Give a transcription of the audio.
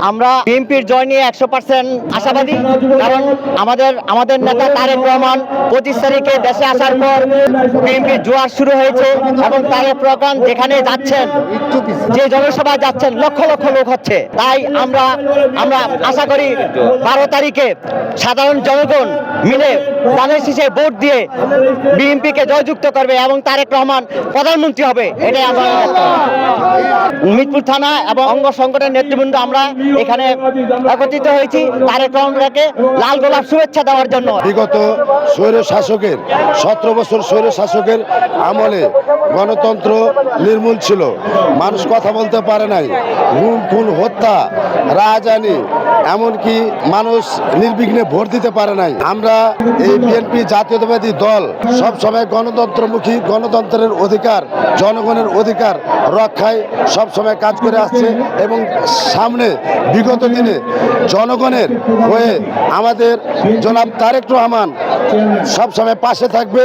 আমরা বিএনপির জয় নিয়ে 100% আশাবাদী, কারণ আমাদের নেতা তারেক রহমান 25 তারিখে দেশে আসার পর বিএনপির জোয়ার শুরু হয়েছে এবং তারেক রহমান যেখানে যাচ্ছেন, যে জনসভায় যাচ্ছেন, লক্ষ লক্ষ লোক হচ্ছে। তাই আমরা আশা করি 12 তারিখে সাধারণ জনগণ মিলে ধানের শীষে ভোট দিয়ে বিএনপিকে জয়যুক্ত করবে এবং তারেক রহমান প্রধানমন্ত্রী হবে। এটাই আমার মিরপুর থানা এবং অঙ্গ সংগঠনের নেতৃবৃন্দ আমরা এখানে একত্রিত হয়েছি তারেক রহমানকে লাল গোলাপ শুভেচ্ছা দেওয়ার জন্য। বিগত স্বৈর শাসকের 17 বছর স্বৈর শাসকের আমলে গণতন্ত্র নির্মূল ছিল, মানুষ কথা বলতে পারে নাই, গুম খুন হত্যা রাজধানী, এমনকি মানুষ নির্বিঘ্নে ভোট দিতে পারে নাই। আমরা এই বিএনপি জাতীয়তাবাদী দল সব সময় গণতন্ত্রমুখী, গণতন্ত্রের অধিকার, জনগণের অধিকার রক্ষায় সব সময় কাজ করে আসছে এবং সামনে বিগত দিনে জনগণের হয়ে আমাদের জনাব তারেক রহমান সব সময় পাশে থাকবে।